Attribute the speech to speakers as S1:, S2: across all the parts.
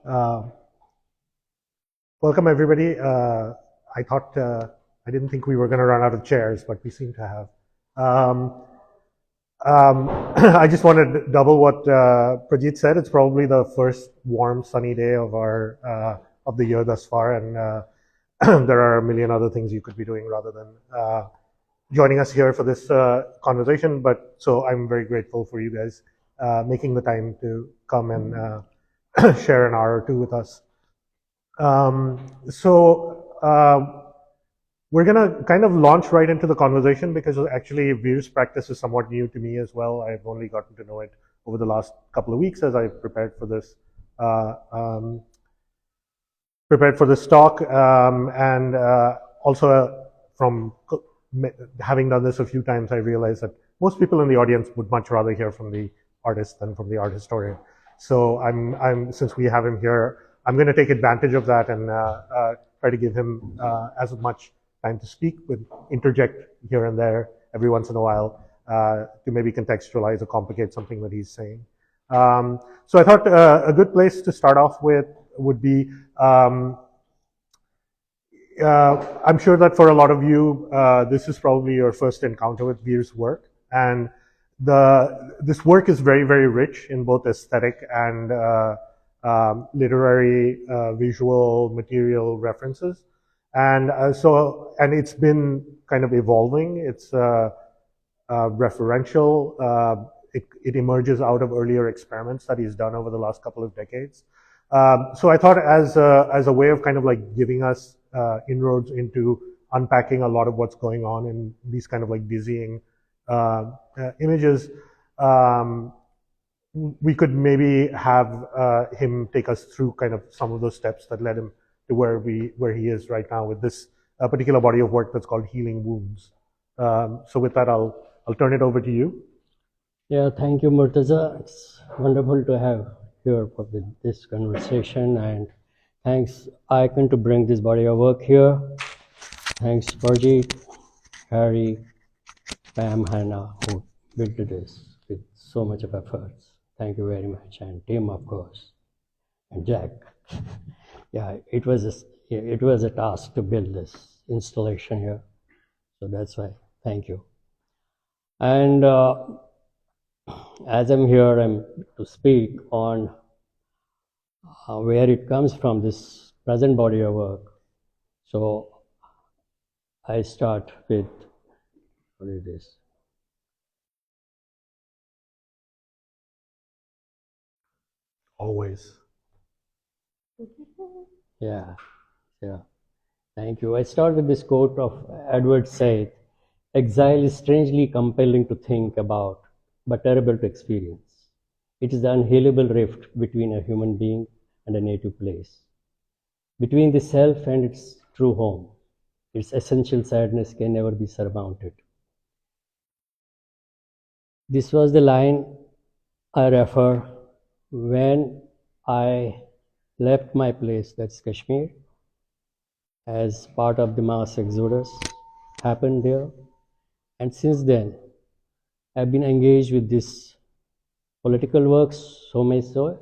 S1: Uh, Welcome everybody. I didn't think we were going to run out of chairs, but we seem to have. I just wanted to double what Prajit said. It's probably the first warm, sunny day of of the year thus far, and there are a million other things you could be doing rather than joining us here for this conversation. But so I'm very grateful for you guys making the time to come and share an hour or two with us. We're gonna kind of launch right into the conversation because actually Veer's practice is somewhat new to me as well. I've only gotten to know it over the last couple of weeks as I've prepared for this talk, and also from having done this a few times, I realized that most people in the audience would much rather hear from the artist than from the art historian. So since we have him here, I'm going to take advantage of that and try to give him as much time to speak, with interject here and there every once in a while to maybe contextualize or complicate something that he's saying. So I thought a good place to start off with would be, I'm sure that for a lot of you, this is probably your first encounter with Veer's work. And this work is very, very rich in both aesthetic and literary, visual, material references. And and it's been kind of evolving. It's referential. It emerges out of earlier experiments that he's done over the last couple of decades. So I thought as a way of kind of like giving us inroads into unpacking a lot of what's going on in these kind of like dizzying images, we could maybe have him take us through kind of some of those steps that led him to where he is right now with this particular body of work that's called Healing Wounds. So with that, I'll turn it over to you.
S2: Yeah, thank you, Murtaza. It's wonderful to have here for this conversation, and thanks Aicon to bring this body of work here. Thanks Prajit, Harry, Pam, Hannah, who built this with so much of efforts. Thank you very much, and Tim, of course, and Jack. Yeah, it was a task to build this installation here, so that's why. Thank you. And as I'm here, I'm to speak on where it comes from, this present body of work. So I start with what is this?
S1: Always.
S2: Yeah. Thank you. I start with this quote of Edward Said: "Exile is strangely compelling to think about, but terrible to experience. It is the unhealable rift between a human being and a native place, between the self and its true home. Its essential sadness can never be surmounted." This was the line I refer when I left my place, that's Kashmir, as part of the mass exodus happened there. And since then, I've been engaged with this political works, so much so,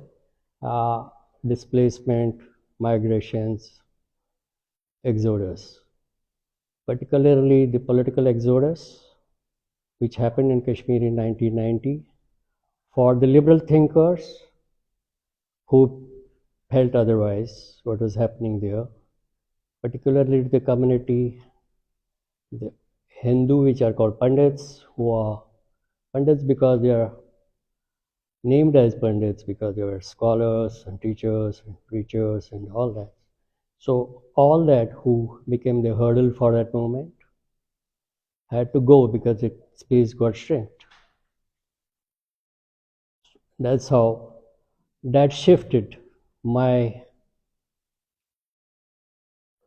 S2: displacement, migrations, exodus. Particularly the political exodus, which happened in Kashmir in 1990, for the liberal thinkers who felt otherwise what was happening there, particularly the community, the Hindu, which are called Pandits, who are Pandits because they are named as Pandits because they were scholars and teachers and preachers and all that. So all that who became the hurdle for that movement had to go because its space got shrinked. That's how that shifted my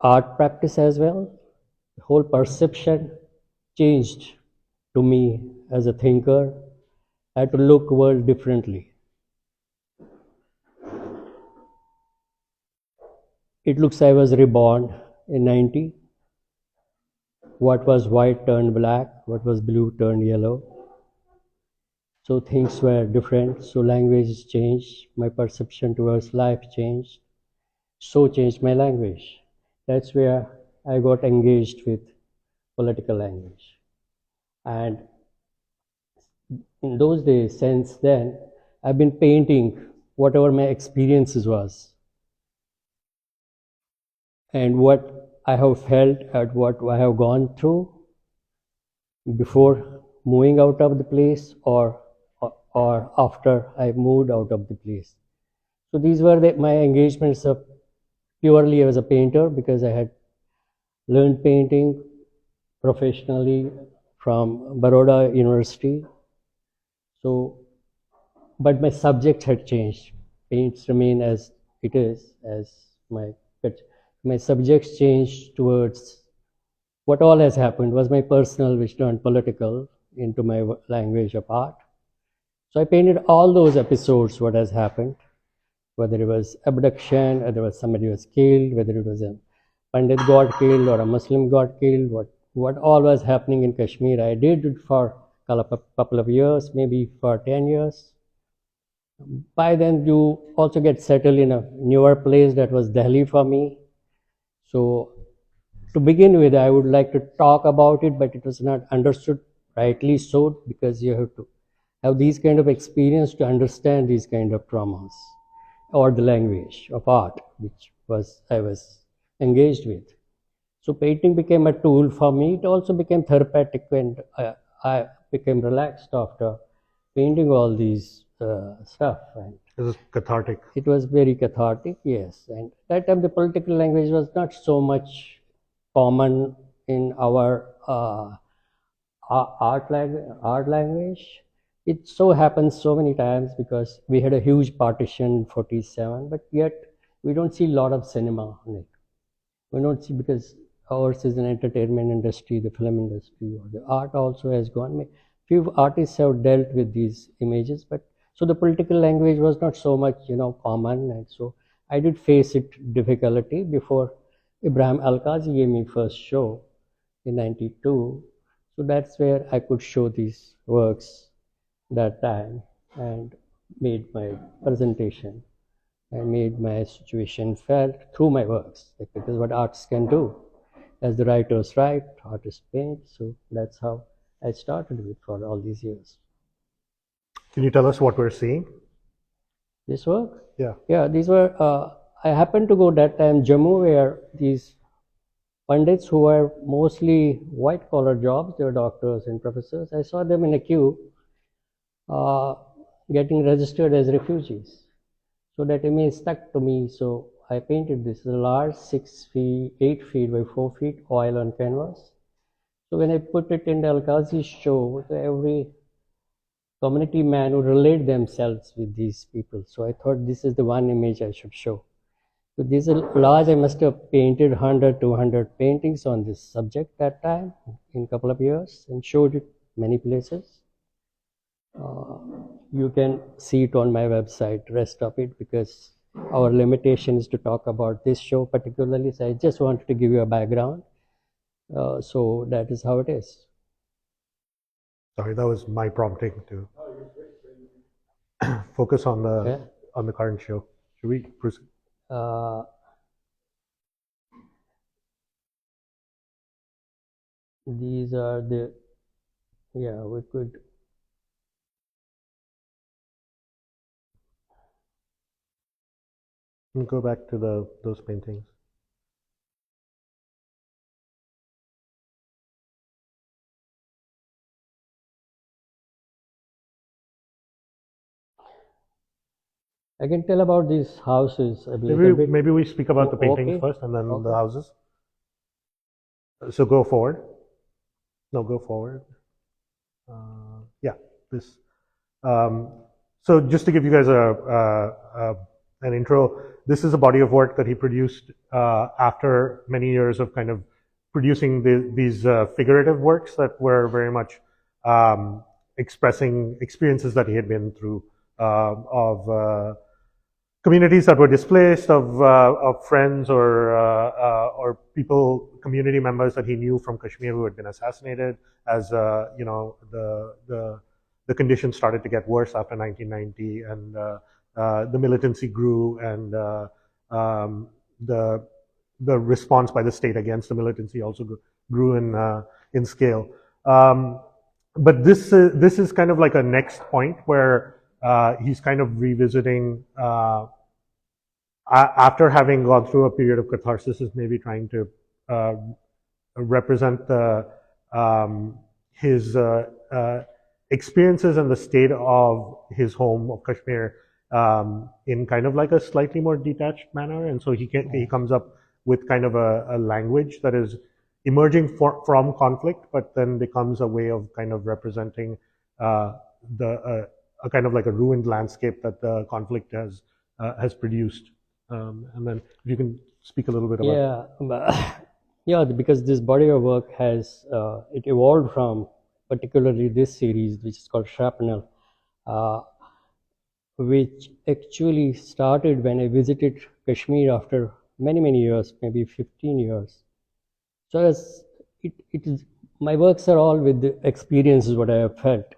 S2: art practice as well. The whole perception changed to me as a thinker. I had to look world differently. It looks I was reborn in 90. What was white turned black, what was blue turned yellow. So things were different, so language changed, my perception towards life changed. so changed my language. That's where I got engaged with political language. And in those days, since then, I've been painting whatever my experiences was and what I have felt and what I have gone through before moving out of the place or after I moved out of the place. So these were my engagements of purely as a painter, because I had learned painting professionally from Baroda University. So, but my subject had changed. Paints remain as it is, but my subjects changed towards what all has happened was my personal, which turned political into my language of art. So I painted all those episodes, what has happened, whether it was abduction, whether it was somebody was killed, whether it was a Pandit got killed or a Muslim got killed, what all was happening in Kashmir. I did it for a couple of years, maybe for 10 years. By then, you also get settled in a newer place that was Delhi for me. So to begin with, I would like to talk about it, but it was not understood rightly so, because you have to have these kind of experience to understand these kind of traumas or the language of art, which I was engaged with. So painting became a tool for me. It also became therapeutic, and I became relaxed after painting all these stuff. And
S1: It was cathartic.
S2: it was very cathartic, yes. And that time the political language was not so much common in our art language. It so happens so many times because we had a huge partition 47, but yet we don't see a lot of cinema on it. We don't see, because ours is an entertainment industry, the film industry, or the art also has gone. Few artists have dealt with these images, but so the political language was not so much, common, and so I did face it difficulty before Ibrahim Alkazi gave me first show in '92. So that's where I could show these works that time and made my presentation. I made my situation felt through my works, because what artists can do. As the writers write, artists paint. So that's how I started with for all these years.
S1: Can you tell us what we're seeing?
S2: This work?
S1: Yeah.
S2: Yeah, these were, I happened to go that time Jammu, where these Pandits who were mostly white collar jobs, they were doctors and professors. I saw them in a queue getting registered as refugees. So that image stuck to me. So I painted this large 8 feet by 4 feet oil on canvas. So when I put it in the Alkazi show, every community man would relate themselves with these people. So I thought this is the one image I should show. So this is large. I must have painted 100, 200 paintings on this subject that time in a couple of years and showed it many places. You can see it on my website, rest of it, because our limitation is to talk about this show particularly. So I just wanted to give you a background. So that is how it is.
S1: Sorry, that was my prompting to focus on the current show. Should we proceed?
S2: These are the, we could.
S1: Go back to those paintings.
S2: I can tell about these houses.
S1: Maybe we speak about the paintings first and then the houses. So go forward. No, go forward. Yeah, this. So just to give you guys an intro, this is a body of work that he produced after many years of kind of producing these figurative works that were very much expressing experiences that he had been through of communities that were displaced, of friends or people, community members that he knew from Kashmir who had been assassinated. As the conditions started to get worse after 1990, and the militancy grew, and the response by the state against the militancy also grew in scale. But this is kind of like a next point where he's kind of revisiting, after having gone through a period of catharsis, is maybe trying to represent his experiences and the state of his home of Kashmir in kind of like a slightly more detached manner. And so he comes up with kind of a language that is emerging from conflict, but then becomes a way of kind of representing a kind of like a ruined landscape that the conflict has produced. And then if you can speak a little bit about
S2: yeah, because this body of work has it evolved from particularly this series, which is called Shrapnel, which actually started when I visited Kashmir after many years, maybe 15 years. So it is, my works are all with the experiences, what I have felt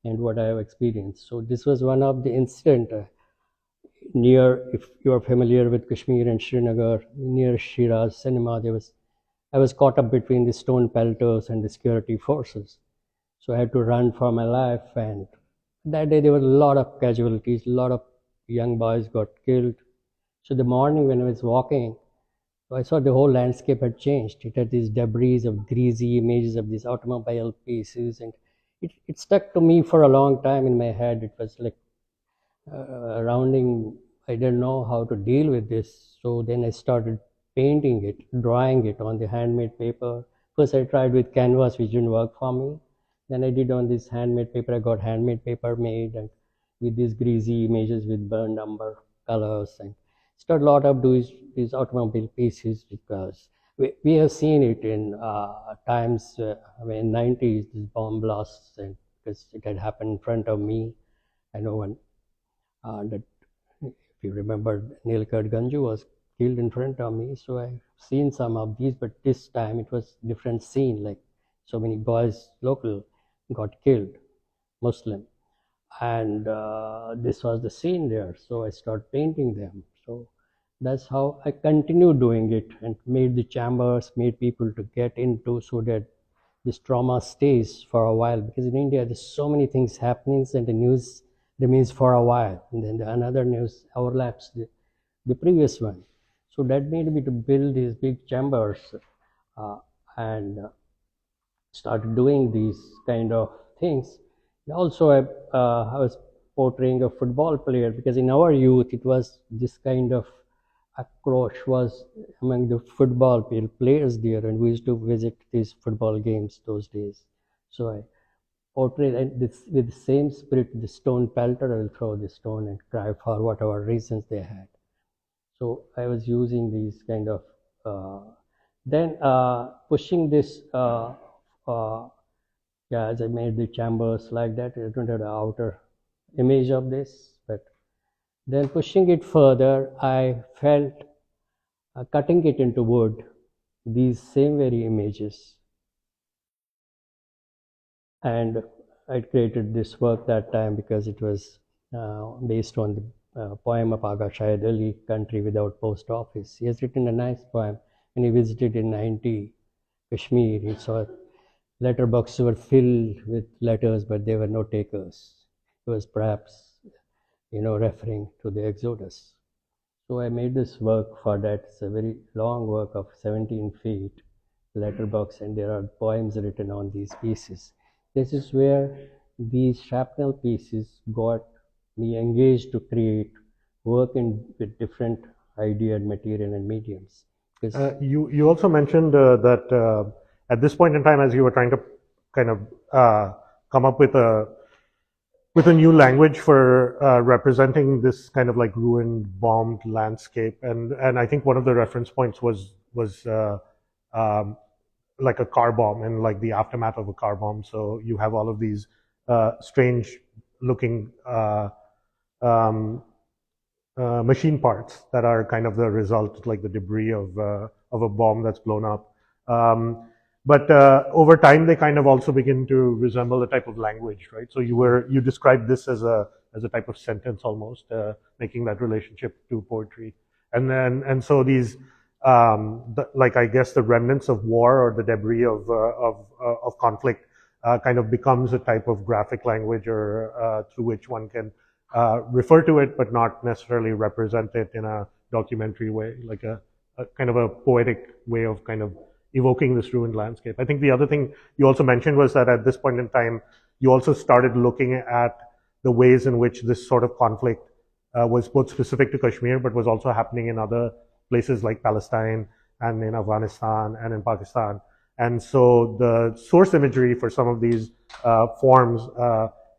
S2: and what I have experienced. So this was one of the incident near, if you are familiar with Kashmir and Srinagar, near Shiraz cinema, I was caught up between the stone pelters and the security forces. So I had to run for my life, and that day there were a lot of casualties, a lot of young boys got killed. So the morning when I was walking, I saw the whole landscape had changed. It had these debris of greasy images of these automobile pieces, and it stuck to me for a long time in my head. It was like rounding, I didn't know how to deal with this. So then I started painting it, drawing it on the handmade paper. First I tried with canvas, which didn't work for me. Then I did on this handmade paper. I got handmade paper made, and with these greasy images with burned umber colors, and started a lot of these automobile pieces, because we have seen it in times in 90s, these bomb blasts, and because it had happened in front of me. I know when that, if you remember, Nilkant Ganju was killed in front of me. So I've seen some of these, but this time it was different scene. Like so many boys local got killed, Muslim, and this was the scene there. So I started painting them. So that's how I continued doing it, and made the chambers, made people to get into, so that this trauma stays for a while. Because in India there's so many things happening, and the news remains for a while, and then another news overlaps the previous one. So that made me to build these big chambers and started doing these kind of things. And also I was portraying a football player, because in our youth it was this kind of approach was among the football players there, and we used to visit these football games those days. So I portrayed this with the same spirit. The stone pelter, I will throw the stone and cry for whatever reasons they had. So I was using these kind of then pushing this as I made the chambers like that. I don't have the outer image of this, but then pushing it further, I felt cutting it into wood, these same very images. And I created this work that time because it was based on the poem of Aga Shahid Ali, Country Without Post Office. He has written a nice poem. When he visited in 90 Kashmir, he saw letterboxes were filled with letters, but there were no takers. It was perhaps, referring to the Exodus. So I made this work for that. It's a very long work of 17 feet, letterbox, and there are poems written on these pieces. This is where these shrapnel pieces got me engaged to create work with different idea and material and mediums.
S1: You also mentioned that at this point in time, as you were trying to kind of come up with a new language for representing this kind of like ruined, bombed landscape, and I think one of the reference points was like a car bomb and like the aftermath of a car bomb. So you have all of these strange looking machine parts that are kind of the result, like the debris of a bomb that's blown up. But over time, they kind of also begin to resemble a type of language, right? So you described this as a type of sentence almost, making that relationship to poetry, and so these like I guess the remnants of war or the debris of conflict kind of becomes a type of graphic language or through which one can refer to it, but not necessarily represent it in a documentary way, like a kind of a poetic way of kind of evoking this ruined landscape. I think the other thing you also mentioned was that at this point in time, you also started looking at the ways in which this sort of conflict was both specific to Kashmir, but was also happening in other places like Palestine and in Afghanistan and in Pakistan. And so the source imagery for some of these forms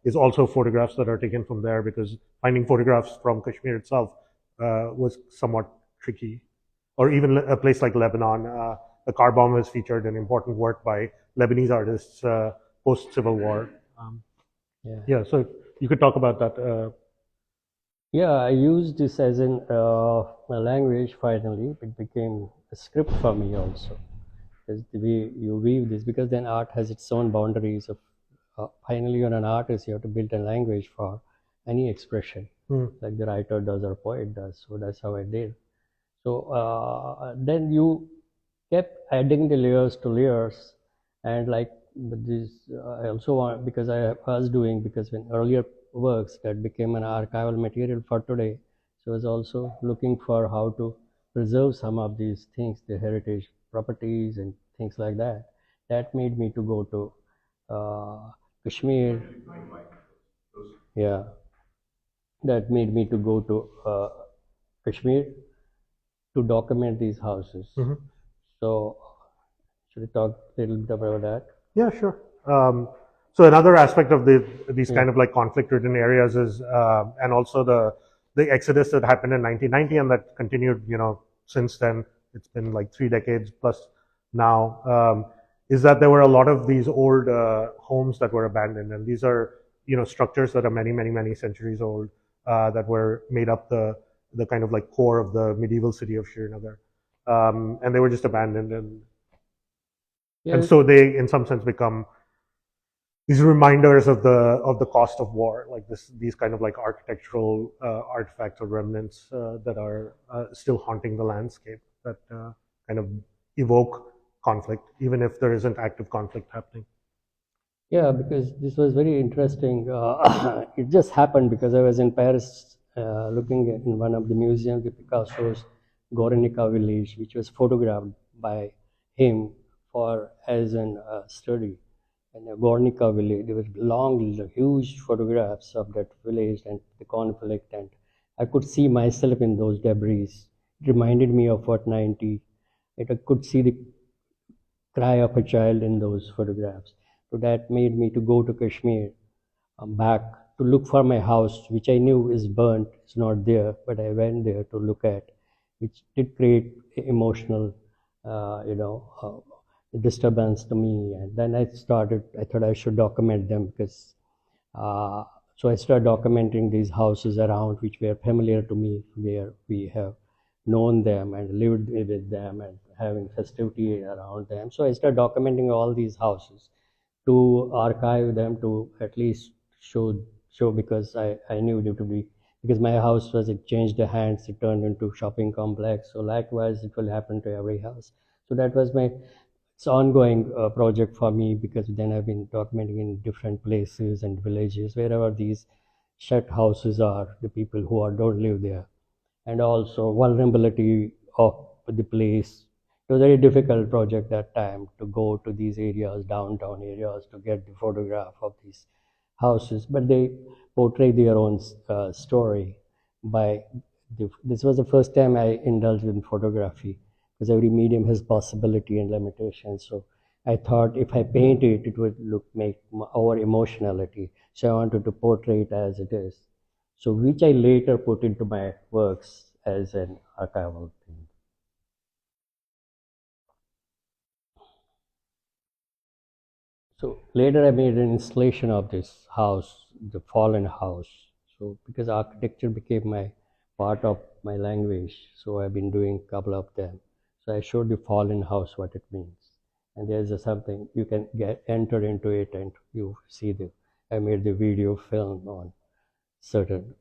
S1: is also photographs that are taken from there, because finding photographs from Kashmir itself was somewhat tricky. Or even a place like Lebanon, the car bomb has featured an important work by Lebanese artists post-Civil War. Yeah, so you could talk about that.
S2: Yeah, I used this as in a language finally. It became a script for me also. Because the way you weave this, because then art has its own boundaries of finally you're an artist, you have to build a language for any expression, like the writer does or poet does. So that's how I did. So then you kept adding the layers to layers, and like this, I also want, because I was doing, because in earlier works that became an archival material for today, so I was also looking for how to preserve some of these things, the heritage properties and things like that. That made me to go to Kashmir. Yeah, that made me to go to Kashmir to document these houses. So, should we talk a little bit about that?
S1: Yeah, sure. So another aspect of these kind of like conflict-ridden areas is, and also the exodus that happened in 1990 and that continued, since then. It's been like 3 decades plus now. Is that there were a lot of these old homes that were abandoned, and these are structures that are many, many, many centuries old that were made up the kind of like core of the medieval city of Srinagar, and they were just abandoned and so they, in some sense, become these reminders of the cost of war, like these kind of like architectural artifacts or remnants that are still haunting the landscape, that kind of evoke conflict, even if there isn't active conflict happening.
S2: Yeah, because this was very interesting. It just happened because I was in Paris looking at in one of the museums, the Picasso's Guernica village, which was photographed by him for as an study. And Guernica village, there were long, huge photographs of that village and the conflict, and I could see myself in those debris. It reminded me of what 90. I could see the cry of a child in those photographs. So that made me to go to Kashmir, back to look for my house, which I knew is burnt, it's not there, but I went there to look at, which did create emotional, disturbance to me. And then I thought I should document them, because, so I started documenting these houses around, which were familiar to me, where we have known them and lived with them and having festivity around them. So I started documenting all these houses to archive them, to at least show, because I knew it to be, because my house was, it changed the hands, it turned into shopping complex. So likewise, it will happen to every house. So that was my, it's ongoing project for me, because then I've been documenting in different places and villages, wherever these shut houses are, the people who don't live there, and also vulnerability of the place. It was a very difficult project that time to go to these areas, downtown areas, to get the photograph of these houses, but they portray their own story by this was the first time I indulged in photography, because every medium has possibility and limitations. So I thought if I paint it, it would make our emotionality. So I wanted to portray it as it is. So which I later put into my works as an archival thing. So later I made an installation of this house, the fallen house. So because architecture became my part of my language, so I've been doing a couple of them. So I showed the fallen house what it means. And there's something you can enter into it, and you see I made the video film on certain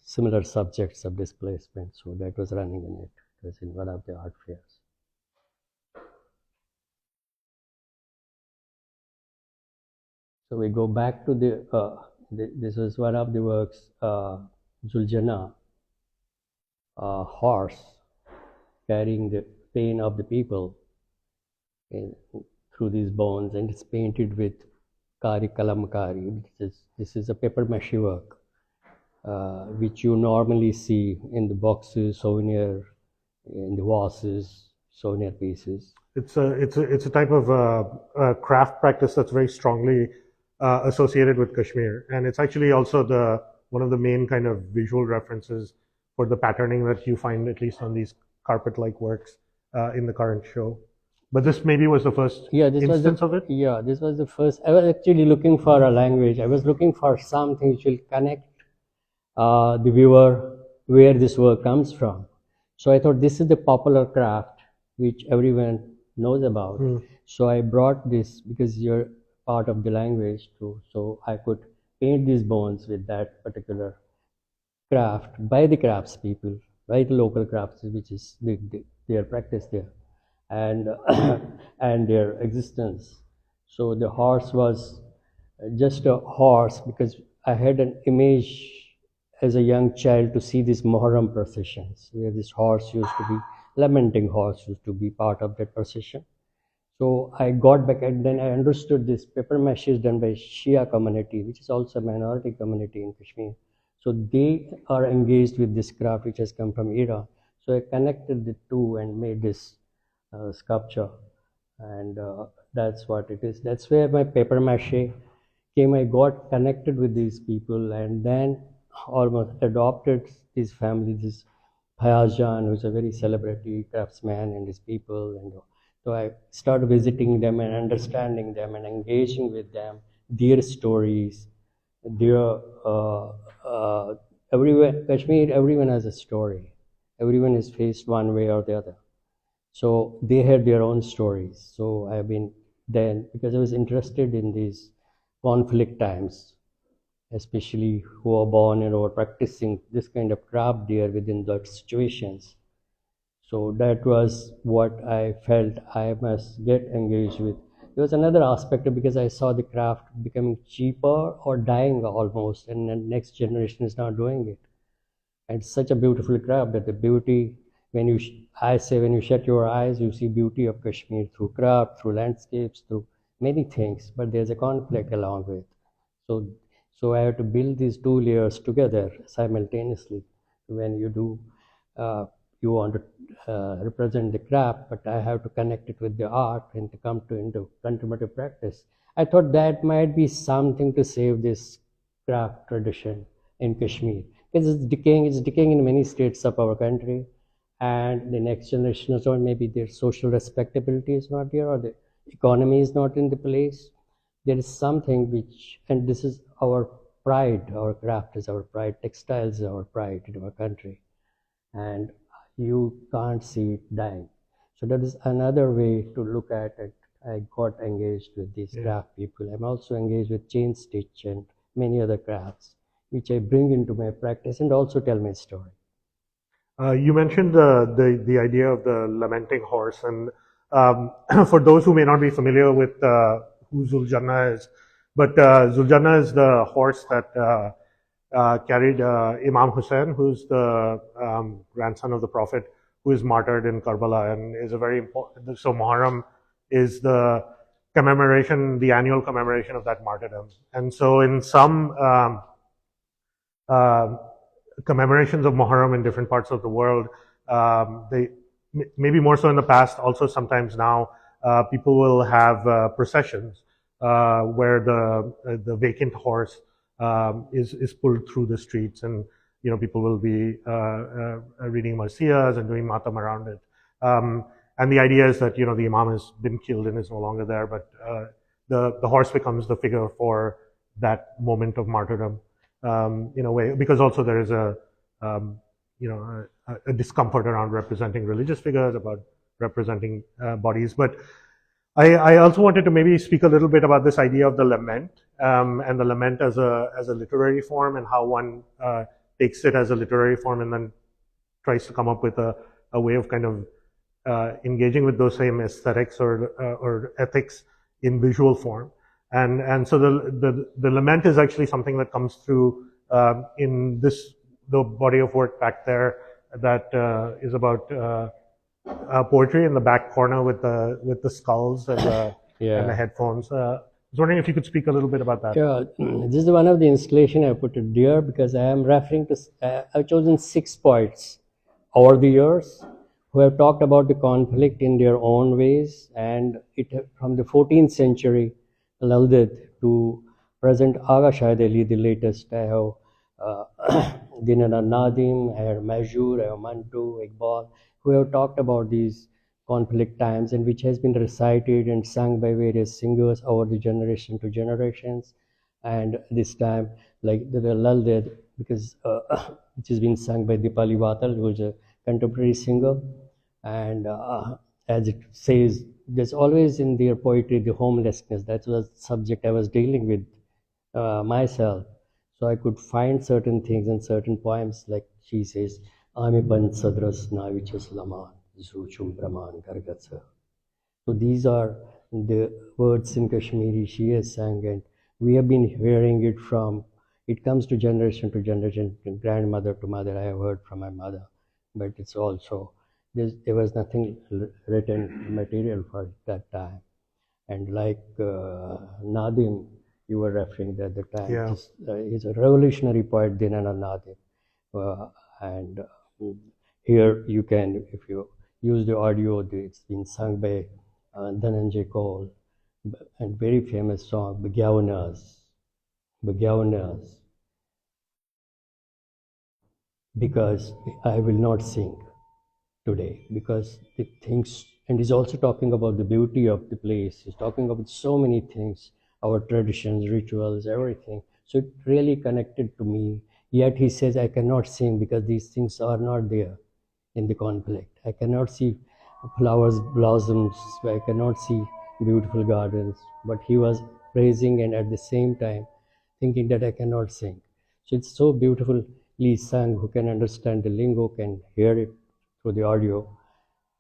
S2: similar subjects of displacement. So that was running in it. It was in one of the art fairs. So we go back to this was one of the works, Zuljana, horse carrying the pain of the people in, through these bones, and it's painted with kari kalamkari. This is a paper mache work, which you normally see in the boxes, souvenir, in the vases, souvenir pieces.
S1: It's a type of craft practice that's very strongly associated with Kashmir, and it's actually also one of the main kind of visual references for the patterning that you find, at least on these carpet-like works in the current show. But this maybe was the first instance of it?
S2: Yeah, this was the first. I was actually looking for a language. I was looking for something which will connect the viewer where this work comes from. So I thought this is the popular craft which everyone knows about. So I brought this because you're part of the language too. So I could paint these bones with that particular craft by the craftspeople, by the local crafts, which is their practice there, and and their existence. So the horse was just a horse because I had an image as a young child to see these Muharram processions where this horse used to be, lamenting horse used to be part of that procession. So I got back and then I understood this paper mache is done by Shia community, which is also a minority community in Kashmir. So they are engaged with this craft which has come from Iran. So I connected the two and made this sculpture, and that's what it is. That's where my paper mache came. I got connected with these people and then almost adopted this family, this Fayaz Jan, who's a very celebrity craftsman, and his people. And so I started visiting them and understanding them and engaging with them, their stories, their everyone, Kashmir, everyone has a story. Everyone is faced one way or the other. So they had their own stories. So I've been then, because I was interested in these conflict times, especially who are born and were practicing this kind of craft there within those situations. So that was what I felt I must get engaged with. There was another aspect because I saw the craft becoming cheaper or dying almost, and the next generation is not doing it. And it's such a beautiful craft that the beauty, when you, I say, when you shut your eyes, you see beauty of Kashmir through craft, through landscapes, through many things, but there's a conflict along with. So I have to build these two layers together simultaneously. When you do, you want to represent the craft, but I have to connect it with the art and to come to into contemplative practice. I thought that might be something to save this craft tradition in Kashmir, because it's decaying in many states of our country, and the next generation is on, maybe their social respectability is not here, or the economy is not in the place. There is something which, and this is our pride, our craft is our pride, textiles is our pride in our country, and you can't see it dying. So that is another way to look at it. I got engaged with these craft people. I'm also engaged with chain stitch and many other crafts, which I bring into my practice and also tell my story.
S1: You mentioned the idea of the lamenting horse, and for those who may not be familiar with who Zuljana is, but Zuljana is the horse that carried Imam Hussein, who's the grandson of the Prophet, who is martyred in Karbala, and is a very important. So Muharram is the commemoration, the annual commemoration of that martyrdom, and so in some commemorations of Muharram in different parts of the world, they maybe more so in the past, also sometimes now, people will have processions where the vacant horse is pulled through the streets, and people will be reading marsiyas and doing matam around it. And the idea is that the imam has been killed and is no longer there, but the horse becomes the figure for that moment of martyrdom. In a way, because also there is a discomfort around representing religious figures, about representing bodies. But I also wanted to maybe speak a little bit about this idea of the lament, and the lament as a literary form, and how one takes it as a literary form and then tries to come up with a way of kind of engaging with those same aesthetics or ethics in visual form. And so the lament is actually something that comes through in the body of work back there that is about poetry in the back corner with the skulls and the headphones. I was wondering if you could speak a little bit about that.
S2: Yeah, this is one of the installation I put it there because I am referring to, I've chosen 6 poets over the years who have talked about the conflict in their own ways, and it from the 14th century, Laldet, to present Aga Shahid Ali, the latest. I have Dinana Nadim, I have Majur, I have Mantu, Iqbal, who have talked about these conflict times and which has been recited and sung by various singers over the generation to generations. And this time, like the Laldet, because which has been sung by Dipali Vatal, who is a contemporary singer. And as it says, there's always in their poetry the homelessness. That was the subject I was dealing with myself. So I could find certain things in certain poems, like she says, Ame ban sadras navichas laman, zuchum brahman gargatsa. So these are the words in Kashmiri she has sang, and we have been hearing it from, it comes to generation, grandmother to mother. I have heard from my mother, but it's also, there was nothing written material for that time. And like Nadim, you were referring at the time,
S1: Yeah.
S2: He's a revolutionary poet, Dinana Nadim. And here you can, if you use the audio, it's been sung by Dhananjay Kaul, and very famous song, Begyawanas, because I will not sing today, because the things, and he's also talking about the beauty of the place. He's talking about so many things, our traditions, rituals, everything. So it really connected to me. Yet he says, I cannot sing because these things are not there in the conflict. I cannot see flowers, blossoms. I cannot see beautiful gardens. But he was praising and at the same time thinking that I cannot sing. So it's so beautifully sung. Who can understand the lingo can hear it through the audio.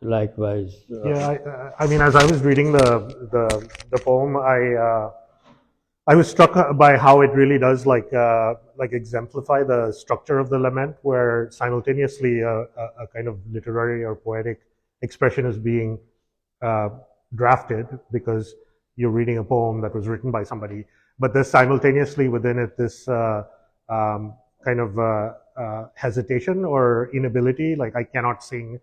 S2: Likewise.
S1: Yeah, I mean, as I was reading the poem, I was struck by how it really does like exemplify the structure of the lament, where simultaneously a kind of literary or poetic expression is being drafted because you're reading a poem that was written by somebody, but there's simultaneously within it this kind of hesitation or inability, like I cannot sing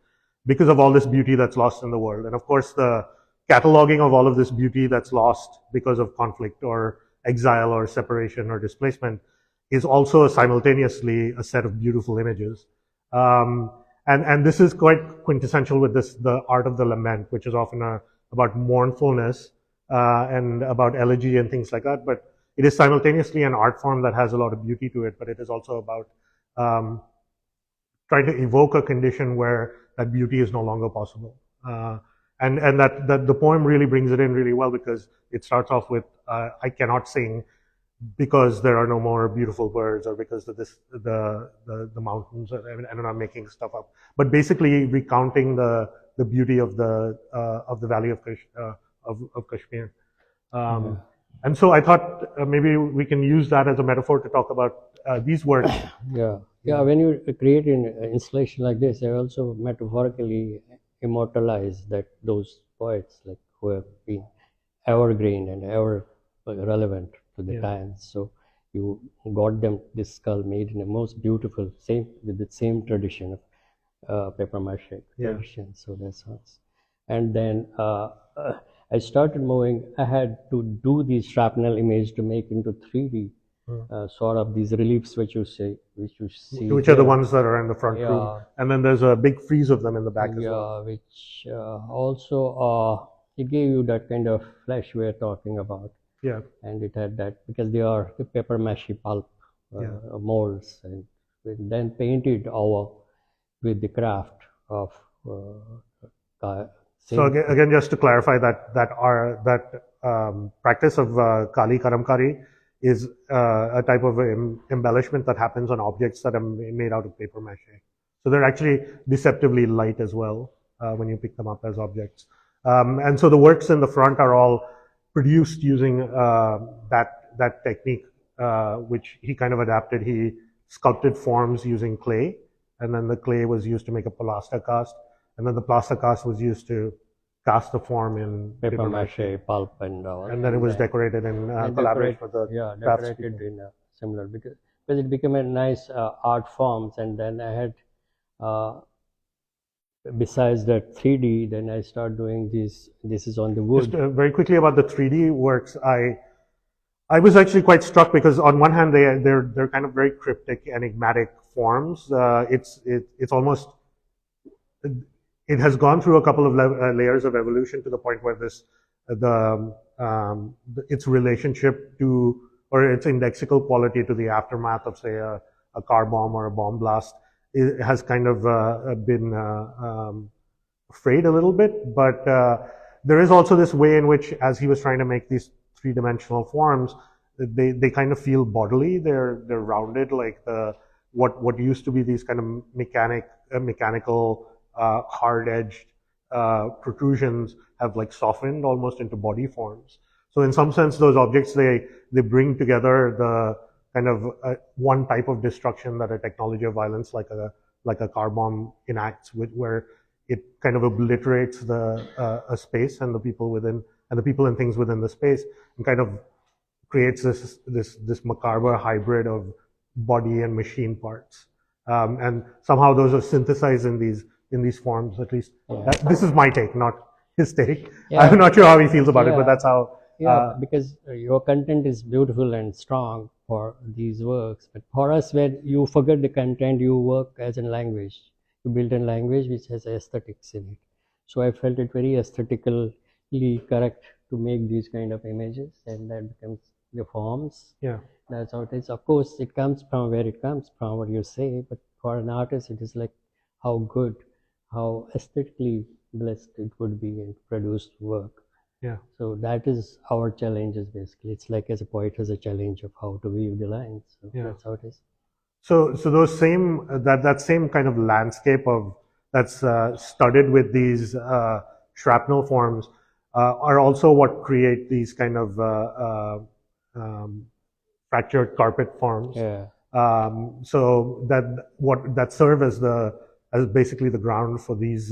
S1: because of all this beauty that's lost in the world. And of course, the cataloging of all of this beauty that's lost because of conflict or exile or separation or displacement is also simultaneously a set of beautiful images. And this is quite quintessential with the art of the lament, which is often about mournfulness and about elegy and things like that. But it is simultaneously an art form that has a lot of beauty to it, but it is also about trying to evoke a condition where that beauty is no longer possible. And that the poem really brings it in really well, because it starts off with I cannot sing because there are no more beautiful birds, or because of this the mountains, and I'm not making stuff up, but basically recounting the beauty of the valley of Kashmir. And so I thought maybe we can use that as a metaphor to talk about these works.
S2: Yeah. When you create an installation like this, I also metaphorically immortalize those poets, like who have been evergreen and ever relevant to the times. So you got them this skull made in the most beautiful, with the same tradition of paper mache tradition. So that's what's. And then I started moving. I had to do these shrapnel image to make into 3D. Sort of these reliefs which you see,
S1: which are the ones that are in the front room, and then there's a big frieze of them in the back as well.
S2: Which also it gave you that kind of flesh we're talking about.
S1: Yeah,
S2: and it had that because they are the paper mache pulp molds, and then painted over with the craft of.
S1: So again, just to clarify that practice of Kali Karamkari is a type of embellishment that happens on objects that are made out of paper mache. So they're actually deceptively light as well when you pick them up as objects. And so the works in the front are all produced using that technique, which he kind of adapted. He sculpted forms using clay, and then the clay was used to make a plaster cast, and then the plaster cast was used to cast the form in
S2: paper mache, pulp, and all.
S1: and then it was decorated in collaboration with the
S2: decorated in a similar, because it became a nice art forms. And then I had besides that 3D, then I start doing this. This is on the wood.
S1: Just very quickly about the 3D works, I was actually quite struck because on one hand they're kind of very cryptic, enigmatic forms. It's almost, it has gone through a couple of layers of evolution to the point where its relationship to, or its indexical quality to the aftermath of, say, a car bomb or a bomb blast, it has kind of been frayed a little bit. But there is also this way in which, as he was trying to make these three-dimensional forms, they kind of feel bodily. They're rounded, like what used to be these kind of mechanical hard-edged protrusions have like softened almost into body forms. So in some sense, those objects, they bring together the kind of one type of destruction that a technology of violence like a car bomb enacts, where it kind of obliterates a space and the people within, and the people and things within the space, and kind of creates this macabre hybrid of body and machine parts. And somehow those are synthesized in these forms, at least.
S2: Yeah.
S1: This is my take, not his take.
S2: Yeah.
S1: I'm not sure how he feels about it, but that's how.
S2: Because your content is beautiful and strong for these works. But for us, where you forget the content, you work as a language. You build a language which has aesthetics in it. So I felt it very aesthetically correct to make these kind of images, and that becomes the forms.
S1: Yeah.
S2: That's how it is. Of course, it comes from where it comes from, what you say, but for an artist, it is like how good, how aesthetically blessed it would be in produced work.
S1: Yeah.
S2: So that is our challenges, basically. It's like, as a poet, has a challenge of how to weave the lines. So that's how it is.
S1: So those same that same kind of landscape of that's studded with these shrapnel forms are also what create these kind of fractured carpet forms.
S2: Yeah.
S1: So that serve as basically the ground for these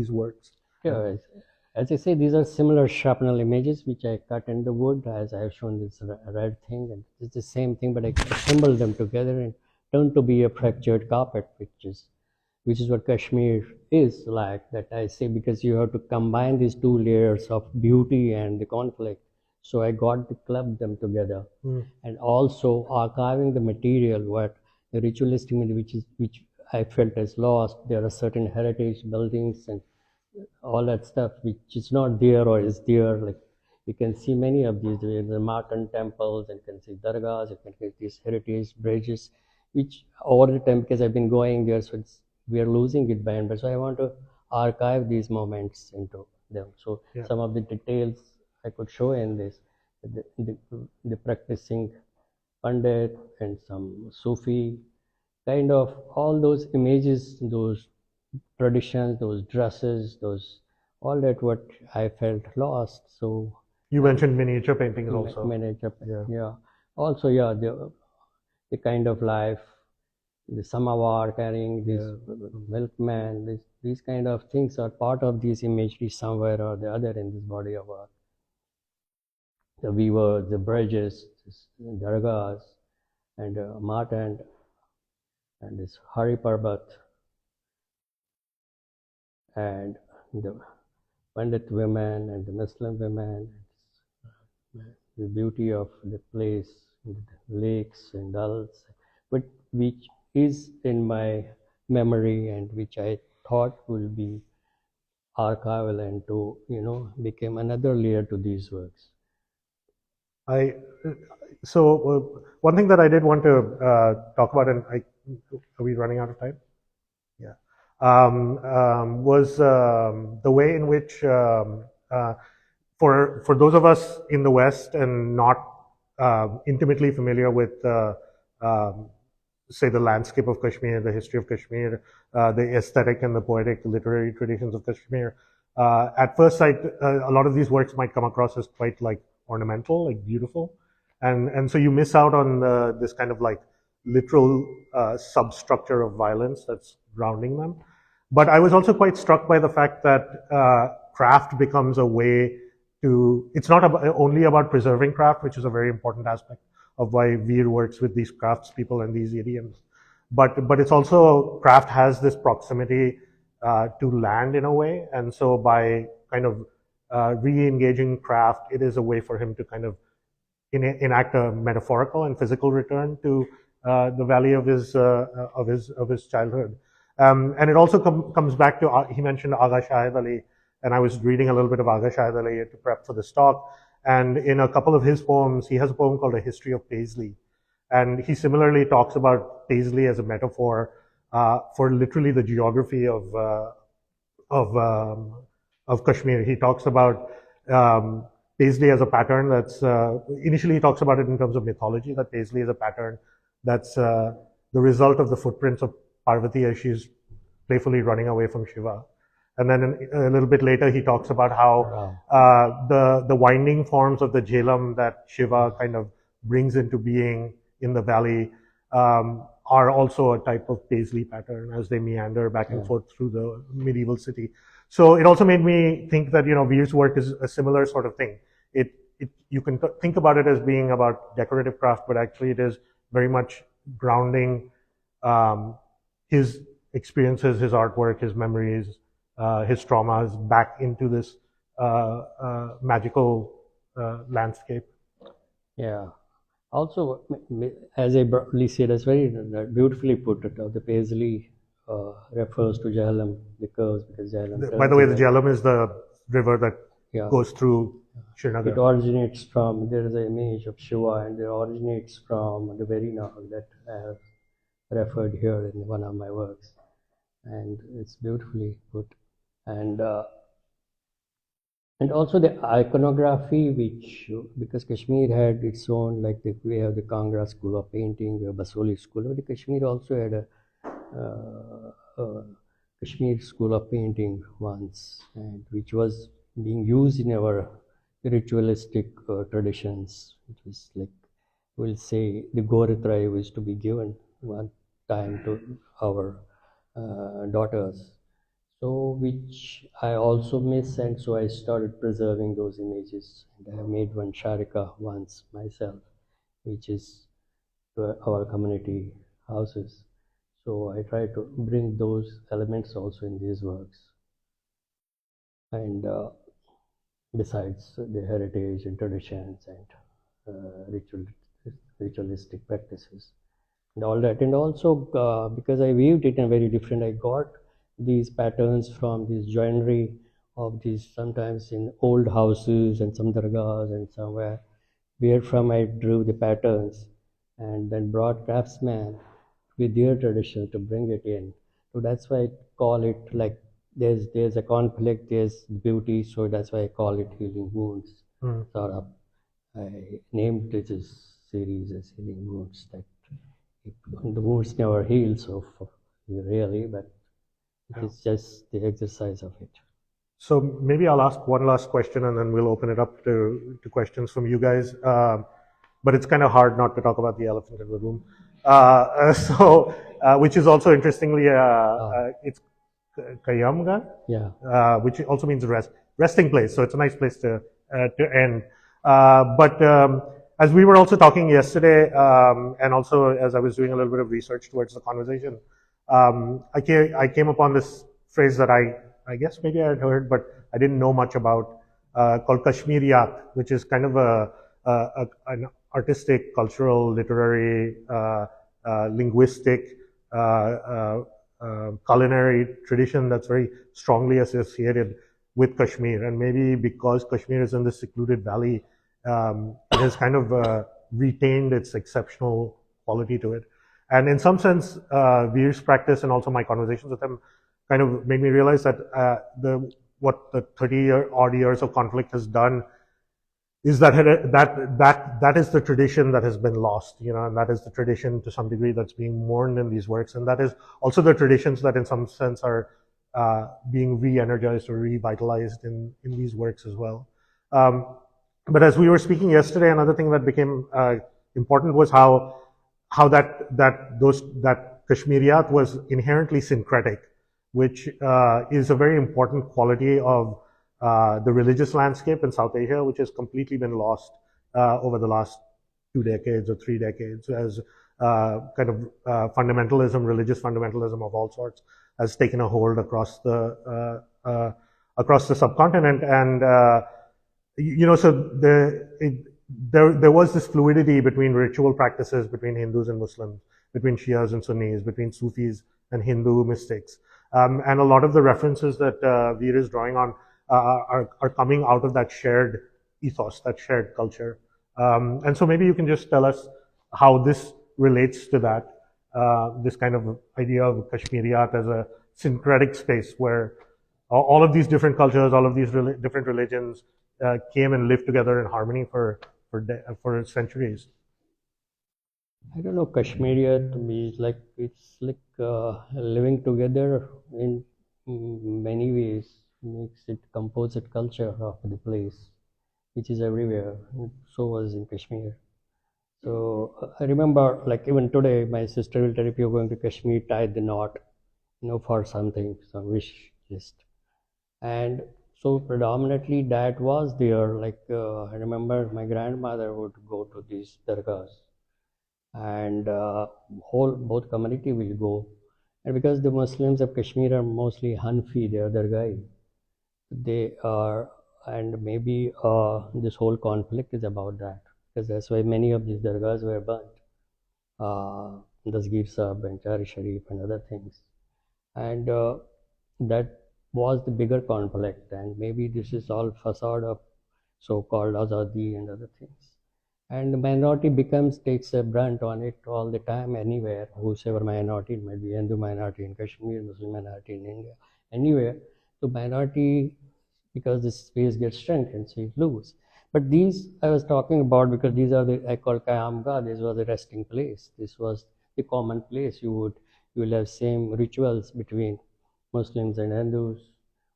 S1: works.
S2: Yeah. As I say, these are similar shrapnel images which I cut in the wood, as I have shown this red thing, and it's the same thing, but I assembled them together and turned to be a fractured carpet, which is what Kashmir is like, that I say, because you have to combine these two layers of beauty and the conflict. So I got to club them together, and also archiving the material, what the ritualistic material, which I felt is lost. There are certain heritage buildings and all that stuff which is not there or is there. Like you can see many of these, the Martin temples, and you can see dargahs, you can see these heritage bridges, which over the time, because I've been going there, so we are losing it by and by. So I want to archive these moments into them. So some of the details I could show in this, the practicing Pandit and some Sufi, kind of all those images, those traditions, those dresses, all that what I felt lost. So
S1: you mentioned miniature paintings also.
S2: Miniature, yeah. Also, the kind of life, the samovar carrying this milkman, these kind of things are part of these imagery somewhere or the other in this body of art. The weavers, the bridges, the dargahs, and Martin, and this Hari Parbat, and the Pandit women and the Muslim women, the beauty of the place, the lakes and dals, but which is in my memory and which I thought will be archival and to, became another layer to these works.
S1: So one thing that I did want to talk about, and are we running out of time? Yeah. Was the way in which, for those of us in the West and not intimately familiar with, say, the landscape of Kashmir, the history of Kashmir, the aesthetic and the poetic, the literary traditions of Kashmir, At first sight, a lot of these works might come across as quite like ornamental, like beautiful, and so you miss out on this kind of like literal substructure of violence that's grounding them. But I was also quite struck by the fact that craft becomes a way to, it's not only about preserving craft, which is a very important aspect of why Veer works with these craftspeople and these idioms. But it's also, craft has this proximity to land in a way. And so by kind of re-engaging craft, it is a way for him to kind of enact a metaphorical and physical return to the valley of his childhood. And it also comes back to, he mentioned Agha Shahid Ali, and I was reading a little bit of Agha Shahid Ali to prep for this talk. And in a couple of his poems, he has a poem called A History of Paisley. And he similarly talks about Paisley as a metaphor for literally the geography of Kashmir. He talks about Paisley as a pattern that's, initially he talks about it in terms of mythology, that Paisley is a pattern that's the result of the footprints of Parvati as she's playfully running away from Shiva. And then a little bit later, he talks about how the winding forms of the Jhelum that Shiva kind of brings into being in the valley are also a type of Paisley pattern as they meander back and forth through the medieval city. So it also made me think that, Veer's work is a similar sort of thing. You can think about it as being about decorative craft, but actually it is very much grounding his experiences, his artwork, his memories, his traumas back into this magical landscape.
S2: Yeah. Also, as I broadly said, that's very beautifully put. The Paisley refers to Jhelum, the curves, because Jhelum.
S1: By the way, the Jhelum is the river that goes through Srinagar.
S2: It originates from, there is an image of Shiva, and it originates from the very Nahal that I have referred here in one of my works. And it's beautifully put. And also the iconography, which, because Kashmir had its own, like we have the Kangra School of Painting, we have Basoli School, but the Kashmir also had a Kashmir School of Painting once, and which was being used in our ritualistic traditions. It was like, we'll say, the Goritrai was to be given one time to our daughters. So, which I also miss, and so I started preserving those images. And I have made one Sharika once myself, which is to our community houses. So I try to bring those elements also in these works. And besides the heritage and traditions and ritualistic practices and all that. And also because I weaved it in a very different, I got these patterns from this joinery of these, sometimes in old houses and some dargahs and somewhere, where from I drew the patterns and then brought craftsmen with their tradition to bring it in. So that's why I call it like there's a conflict, there's beauty, so that's why I call it Healing Wounds. Sort of, I named this series as Healing Wounds. That the wounds never heal, so really, but it's just the exercise of it.
S1: So maybe I'll ask one last question and then we'll open it up to questions from you guys. But it's kind of hard not to talk about the elephant in the room. Which is also interestingly, it's Kayamga, which also means resting place. So it's a nice place to end. But as we were also talking yesterday, and also as I was doing a little bit of research towards the conversation, I came upon this phrase that I guess maybe I had heard, but I didn't know much about, called Kashmiriyat, which is kind of an artistic, cultural, literary, linguistic, culinary tradition that's very strongly associated with Kashmir. And maybe because Kashmir is in this secluded valley, it has kind of retained its exceptional quality to it. And in some sense, Veer's practice and also my conversations with him kind of made me realize that what the 30-odd years of conflict has done is that is the tradition that has been lost, and that is the tradition to some degree that's being mourned in these works, and that is also the traditions that in some sense are being re-energized or revitalized in these works as well. But as we were speaking yesterday, another thing that became important was how that Kashmiriyat was inherently syncretic, which is a very important quality of the religious landscape in South Asia, which has completely been lost over the last 2 decades or 3 decades, as kind of fundamentalism, religious fundamentalism of all sorts, has taken a hold across the subcontinent. And so there was this fluidity between ritual practices between Hindus and Muslims, between Shias and Sunnis, between Sufis and Hindu mystics. And a lot of the references that Veer is drawing on are coming out of that shared ethos, that shared culture. And so maybe you can just tell us how this relates to that, this kind of idea of Kashmiriyat as a syncretic space where all of these different cultures, all of these different religions came and lived together in harmony for centuries.
S2: I don't know, Kashmiriyat to me is like, it's like living together in many ways, makes it composite culture of the place, which is everywhere. So was in Kashmir. So I remember, like even today, my sister will tell, if you're going to Kashmir, tie the knot, for something, some wish list. And so predominantly that was there. Like I remember my grandmother would go to these dargahs, and both community will go. And because the Muslims of Kashmir are mostly Hanfi, they are Dargai. They are, and maybe this whole conflict is about that, because that's why many of these dargahs were burnt. Dasgir Sahib and Chari Sharif and other things. And that was the bigger conflict, and maybe this is all facade of so-called Azadi and other things. And the minority takes a brunt on it all the time, anywhere, whosoever minority, it might be Hindu minority in Kashmir, Muslim minority in India, anywhere. So minority, because this space gets strengthened, so you lose. But these I was talking about because these are I call Kayamgah, this was the resting place. This was the common place. You will have same rituals between Muslims and Hindus,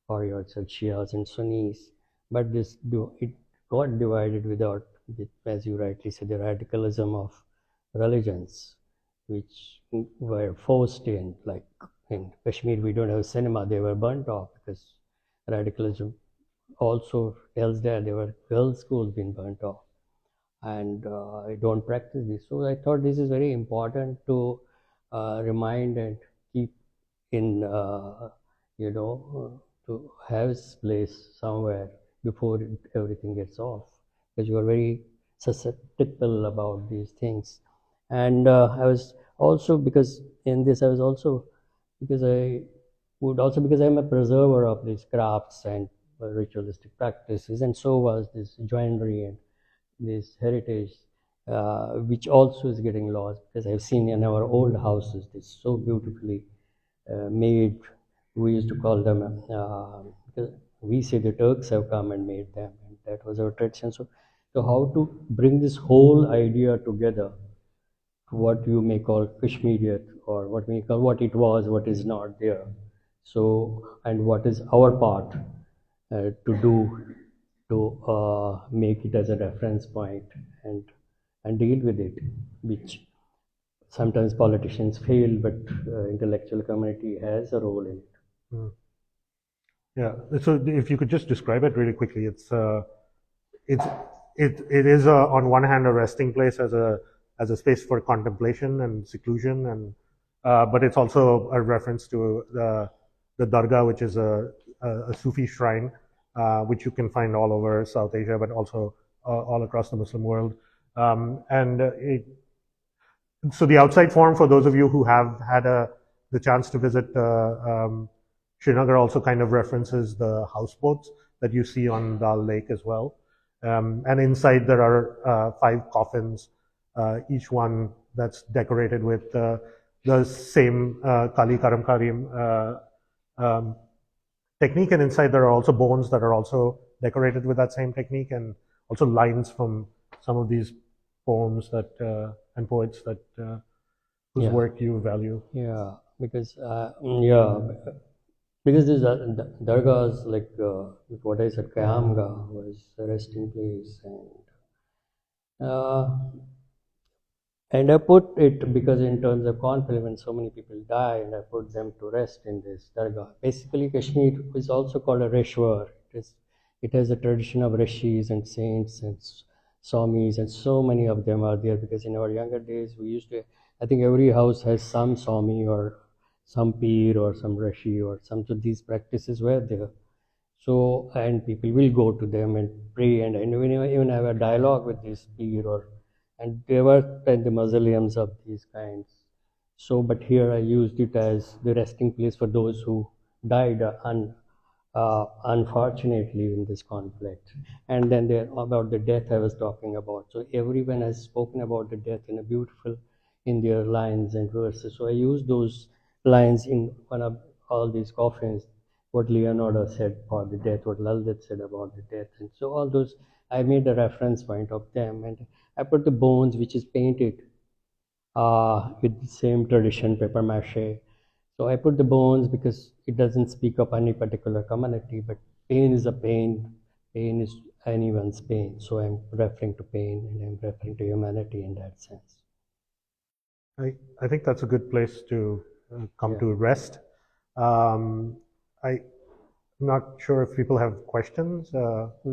S2: or your Shias and Sunnis. But it got divided without, as you rightly said, the radicalism of religions, which were forced in. Like in Kashmir, we don't have cinema; they were burnt off because radicalism also tells that there were girls' schools being burnt off, and I don't practice this. So I thought this is very important to remind and keep in, to have this place somewhere before everything gets off, because you are very susceptible about these things. And I was also, because in this I was also, because I'm a preserver of these crafts and ritualistic practices, and so was this joinery and this heritage, which also is getting lost, because I've seen in our old houses, this so beautifully made. We used to call them, we say the Turks have come and made them, and that was our tradition. So how to bring this whole idea together, what you may call Kashmiriyat, or what we call what it was, what is not there. So, and what is our part to do to make it as a reference point and deal with it, which sometimes politicians fail, but intellectual community has a role in it.
S1: Mm. Yeah. So if you could just describe it really quickly, it is on one hand a resting place as a space for contemplation and seclusion, and but it's also a reference to the dargah, which is a Sufi shrine, which you can find all over South Asia, but also all across the Muslim world. So the outside form, for those of you who have had the chance to visit Srinagar, also kind of references the houseboats that you see on Dal Lake as well. And inside there are 5 coffins, each one that's decorated with the same Kali Karam Karim technique. And inside there are also bones that are also decorated with that same technique, and also lines from some of these poems that and poets that whose work you value.
S2: Yeah, because Because these dargahs, like what I said, Kayamgah was a resting place, uh, and I put it because in terms of conflict, when so many people die, and I put them to rest in this dargah. Basically, Kashmir is also called a Reshwar. It has a tradition of rishis and saints and swamis, and so many of them are there. Because in our younger days, we used to, I think every house has some swami or some peer or some rishi or some. So these practices were there. So, and people will go to them and pray and even have a dialogue with this peer or, and there were the mausoleums of these kinds. So, but here I used it as the resting place for those who died unfortunately in this conflict. And then there about the death I was talking about. So everyone has spoken about the death in a beautiful, in their lines and verses. So I used those lines in one of all these coffins, what Leonardo said about the death, what Lalit said about the death. And so all those, I made a reference point of them. And I put the bones, which is painted with the same tradition, paper mache. So I put the bones because it doesn't speak of any particular community, but pain is a pain. Pain is anyone's pain. So I'm referring to pain and I'm referring to humanity in that sense.
S1: I think that's a good place to come
S2: Yeah.
S1: to rest. I'm not sure if people have questions.